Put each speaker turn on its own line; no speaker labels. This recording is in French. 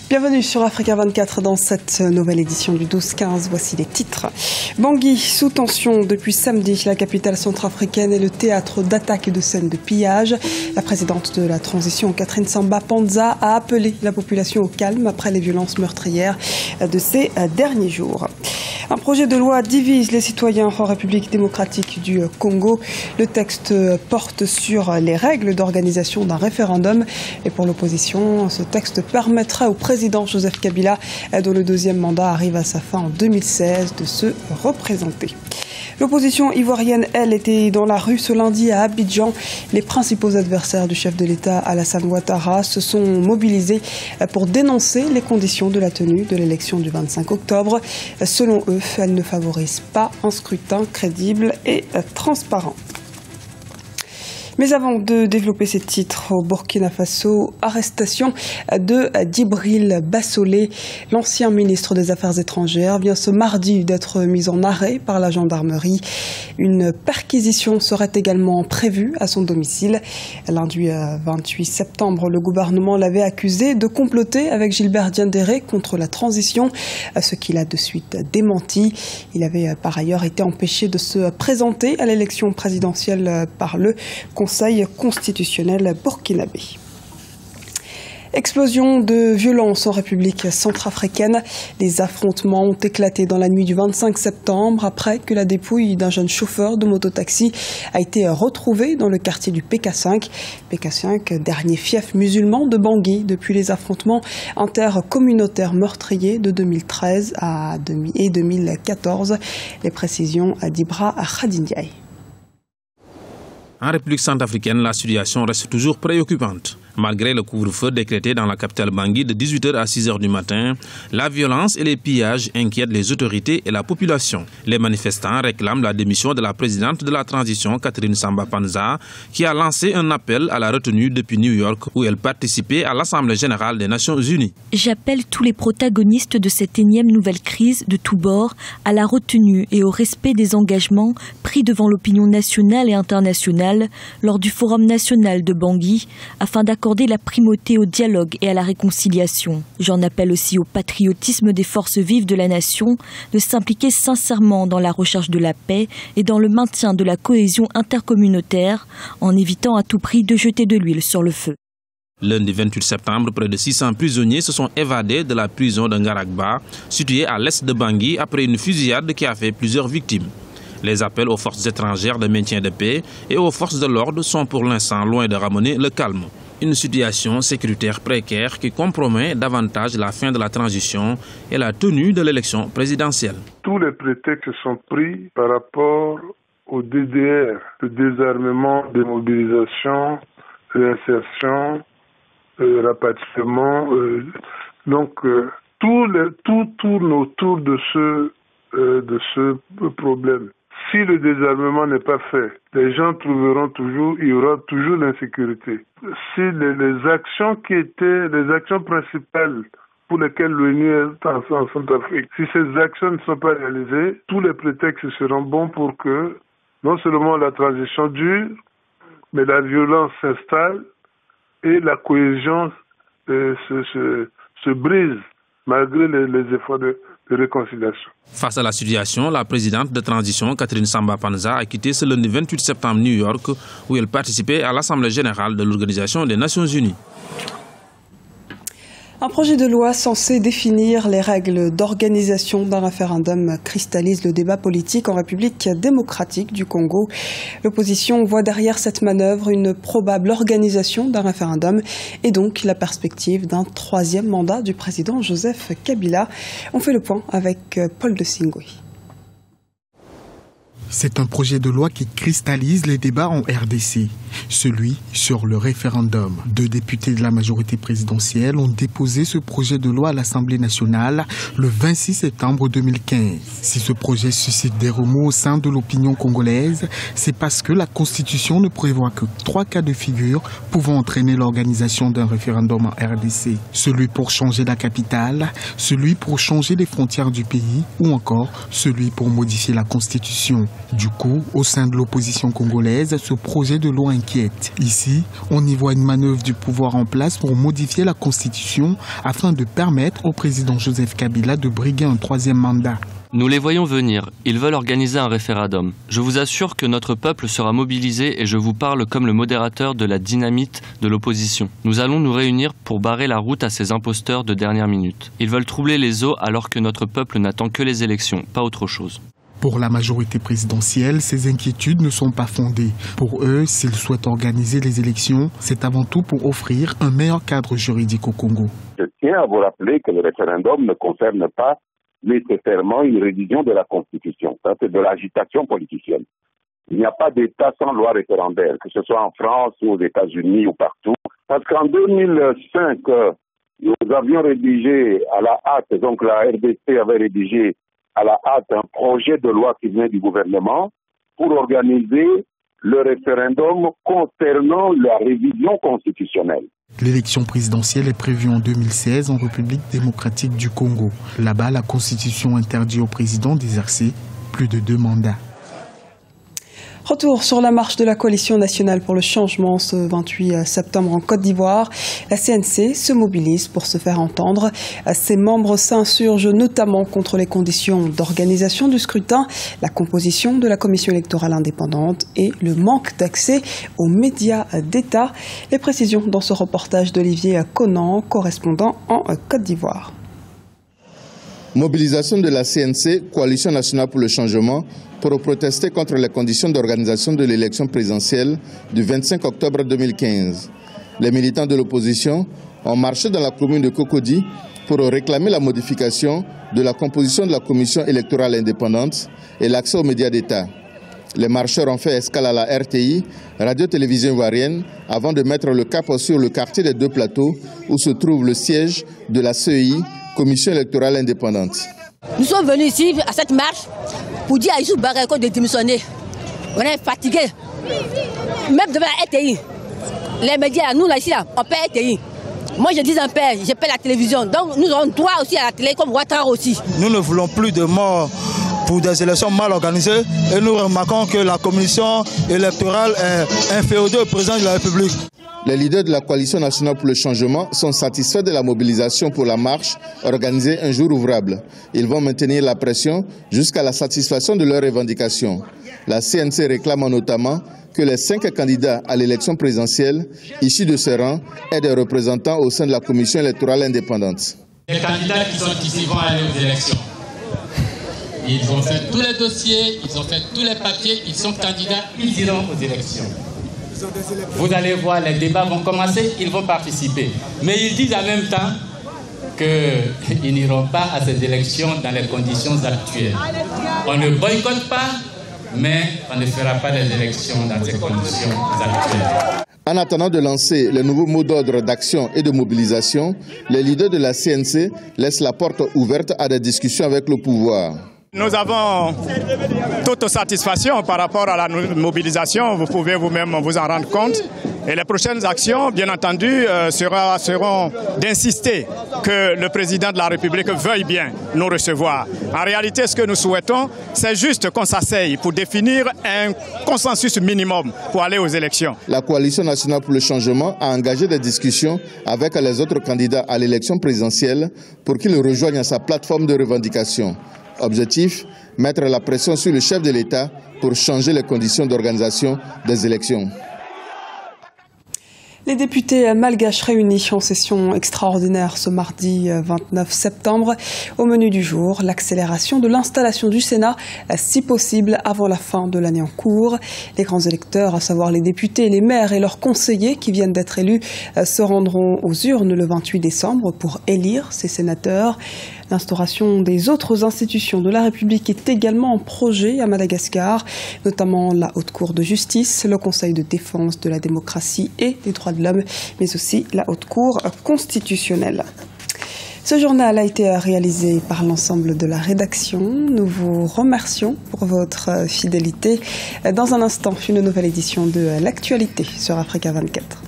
Bienvenue sur Africa 24 dans cette nouvelle édition du 12-15. Voici les titres. Bangui sous tension depuis samedi. La capitale centrafricaine est le théâtre d'attaques et de scènes de pillage. La présidente de la transition, Catherine Samba Panza, a appelé la population au calme après les violences meurtrières de ces derniers jours. Un projet de loi divise les citoyens en République démocratique du Congo. Le texte porte sur les règles d'organisation d'un référendum. Et pour l'opposition, ce texte permettra au président Joseph Kabila, dont le deuxième mandat arrive à sa fin en 2016, de se représenter. L'opposition ivoirienne, elle, était dans la rue ce lundi à Abidjan. Les principaux adversaires du chef de l'État, Alassane Ouattara, se sont mobilisés pour dénoncer les conditions de la tenue de l'élection du 25 octobre. Selon eux, elle ne favorise pas un scrutin crédible et transparent. Mais avant de développer ces titres au Burkina Faso, arrestation de Djibril Bassolé, l'ancien ministre des Affaires étrangères, vient ce mardi d'être mis en arrêt par la gendarmerie. Une perquisition serait également prévue à son domicile. Lundi 28 septembre, le gouvernement l'avait accusé de comploter avec Gilbert Diendéré contre la transition, ce qu'il a de suite démenti. Il avait par ailleurs été empêché de se présenter à l'élection présidentielle par le Conseil constitutionnel burkinabé. Explosion de violence en République centrafricaine. Des affrontements ont éclaté dans la nuit du 25 septembre après que la dépouille d'un jeune chauffeur de mototaxi a été retrouvée dans le quartier du PK5. PK5, dernier fief musulman de Bangui depuis les affrontements intercommunautaires meurtriers de 2013 et 2014. Les précisions d'Ibra Khadindiaï.
En République centrafricaine, la situation reste toujours préoccupante. Malgré le couvre-feu décrété dans la capitale Bangui de 18h à 6h du matin, la violence et les pillages inquiètent les autorités et la population. Les manifestants réclament la démission de la présidente de la transition, Catherine Samba Panza, qui a lancé un appel à la retenue depuis New York, où elle participait à l'Assemblée générale des Nations unies.
J'appelle tous les protagonistes de cette énième nouvelle crise de tous bords à la retenue et au respect des engagements pris devant l'opinion nationale et internationale lors du Forum national de Bangui, afin d'accorder la primauté au dialogue et à la réconciliation. J'en appelle aussi au patriotisme des forces vives de la nation de s'impliquer sincèrement dans la recherche de la paix et dans le maintien de la cohésion intercommunautaire en évitant à tout prix de jeter de l'huile sur le feu.
Lundi 28 septembre, près de 600 prisonniers se sont évadés de la prison de Ngarakba, située à l'est de Bangui, après une fusillade qui a fait plusieurs victimes. Les appels aux forces étrangères de maintien de paix et aux forces de l'ordre sont pour l'instant loin de ramener le calme. Une situation sécuritaire précaire qui compromet davantage la fin de la transition et la tenue de l'élection présidentielle.
Tous les prétextes sont pris par rapport au DDR, le désarmement, démobilisation, réinsertion, rapatriement. Tout tourne autour de ce problème. Si le désarmement n'est pas fait, les gens il y aura toujours l'insécurité. Si les actions principales pour lesquelles l'ONU est en Centrafrique, si ces actions ne sont pas réalisées, tous les prétextes seront bons pour que non seulement la transition dure, mais la violence s'installe et la cohésion se brise malgré les efforts de réconciliation.
Face à la situation, la présidente de transition, Catherine Samba Panza, a quitté ce lundi 28 septembre New York, où elle participait à l'Assemblée générale de l'Organisation des Nations unies.
Un projet de loi censé définir les règles d'organisation d'un référendum cristallise le débat politique en République démocratique du Congo. L'opposition voit derrière cette manœuvre une probable organisation d'un référendum et donc la perspective d'un troisième mandat du président Joseph Kabila. On fait le point avec Paul de Singui.
C'est un projet de loi qui cristallise les débats en RDC, celui sur le référendum. 2 députés de la majorité présidentielle ont déposé ce projet de loi à l'Assemblée nationale le 26 septembre 2015. Si ce projet suscite des remous au sein de l'opinion congolaise, c'est parce que la Constitution ne prévoit que 3 cas de figure pouvant entraîner l'organisation d'un référendum en RDC. Celui pour changer la capitale, celui pour changer les frontières du pays ou encore celui pour modifier la Constitution. Du coup, au sein de l'opposition congolaise, ce projet de loi inquiète. Ici, on y voit une manœuvre du pouvoir en place pour modifier la Constitution afin de permettre au président Joseph Kabila de briguer un 3e mandat.
Nous les voyons venir. Ils veulent organiser un référendum. Je vous assure que notre peuple sera mobilisé et je vous parle comme le modérateur de la dynamite de l'opposition. Nous allons nous réunir pour barrer la route à ces imposteurs de dernière minute. Ils veulent troubler les eaux alors que notre peuple n'attend que les élections, pas autre chose.
Pour la majorité présidentielle, ces inquiétudes ne sont pas fondées. Pour eux, s'ils souhaitent organiser les élections, c'est avant tout pour offrir un meilleur cadre juridique au Congo.
Je tiens à vous rappeler que le référendum ne concerne pas nécessairement une révision de la Constitution. Ça, c'est de l'agitation politicienne. Il n'y a pas d'État sans loi référendaire, que ce soit en France ou aux États-Unis ou partout. Parce qu'en 2005, nous avions rédigé à la hâte, donc la RDC avait rédigé à la hâte un projet de loi qui venait du gouvernement pour organiser le référendum concernant la révision constitutionnelle.
L'élection présidentielle est prévue en 2016 en République démocratique du Congo. Là-bas, la Constitution interdit au président d'exercer plus de 2 mandats.
Retour sur la marche de la coalition nationale pour le changement ce 28 septembre en Côte d'Ivoire. La CNC se mobilise pour se faire entendre. Ses membres s'insurgent notamment contre les conditions d'organisation du scrutin, la composition de la commission électorale indépendante et le manque d'accès aux médias d'État. Les précisions dans ce reportage d'Olivier Conan, correspondant en Côte d'Ivoire.
Mobilisation de la CNC, Coalition nationale pour le changement, pour protester contre les conditions d'organisation de l'élection présidentielle du 25 octobre 2015. Les militants de l'opposition ont marché dans la commune de Cocody pour réclamer la modification de la composition de la commission électorale indépendante et l'accès aux médias d'État. Les marcheurs ont fait escale à la RTI, radio-télévision ivoirienne, avant de mettre le cap sur le quartier des 2 plateaux où se trouve le siège de la CEI, Commission électorale indépendante.
Nous sommes venus ici à cette marche pour dire à Issou Barako de démissionner. On est fatigués. Même devant la RTI, les médias, nous là, ici, là, on paie RTI. Moi je dis un père, je paie la télévision. Donc nous avons droit aussi à la télé comme Ouattara aussi.
Nous ne voulons plus de morts pour des élections mal organisées et nous remarquons que la commission électorale est inféodée au président de la République.
Les leaders de la Coalition nationale pour le changement sont satisfaits de la mobilisation pour la marche organisée un jour ouvrable. Ils vont maintenir la pression jusqu'à la satisfaction de leurs revendications. La CNC réclame notamment que les 5 candidats à l'élection présidentielle issus de ce rang aient des représentants au sein de la commission électorale indépendante.
Les candidats qui sont ici vont aller aux élections. Ils ont fait tous les dossiers, ils ont fait tous les papiers, ils sont candidats, ils iront aux élections. Vous allez voir, les débats vont commencer, ils vont participer. Mais ils disent en même temps qu'ils n'iront pas à ces élections dans les conditions actuelles. On ne boycotte pas, mais on ne fera pas des élections dans ces conditions actuelles.
En attendant de lancer les nouveaux mots d'ordre d'action et de mobilisation, les leaders de la CNC laissent la porte ouverte à des discussions avec le pouvoir.
Nous avons toute satisfaction par rapport à la mobilisation, vous pouvez vous-même vous en rendre compte. Et les prochaines actions, bien entendu, seront d'insister que le président de la République veuille bien nous recevoir. En réalité, ce que nous souhaitons, c'est juste qu'on s'asseye pour définir un consensus minimum pour aller aux élections.
La Coalition nationale pour le changement a engagé des discussions avec les autres candidats à l'élection présidentielle pour qu'ils rejoignent sa plateforme de revendication. Objectif, mettre la pression sur le chef de l'État pour changer les conditions d'organisation des élections.
Les députés malgaches réunis en session extraordinaire ce mardi 29 septembre. Au menu du jour, l'accélération de l'installation du Sénat, si possible avant la fin de l'année en cours. Les grands électeurs, à savoir les députés, les maires et leurs conseillers qui viennent d'être élus, se rendront aux urnes le 28 décembre pour élire ces sénateurs. L'instauration des autres institutions de la République est également en projet à Madagascar, notamment la Haute Cour de justice, le Conseil de défense de la démocratie et des droits de l'homme, mais aussi la Haute Cour constitutionnelle. Ce journal a été réalisé par l'ensemble de la rédaction. Nous vous remercions pour votre fidélité. Dans un instant, une nouvelle édition de l'actualité sur Africa 24.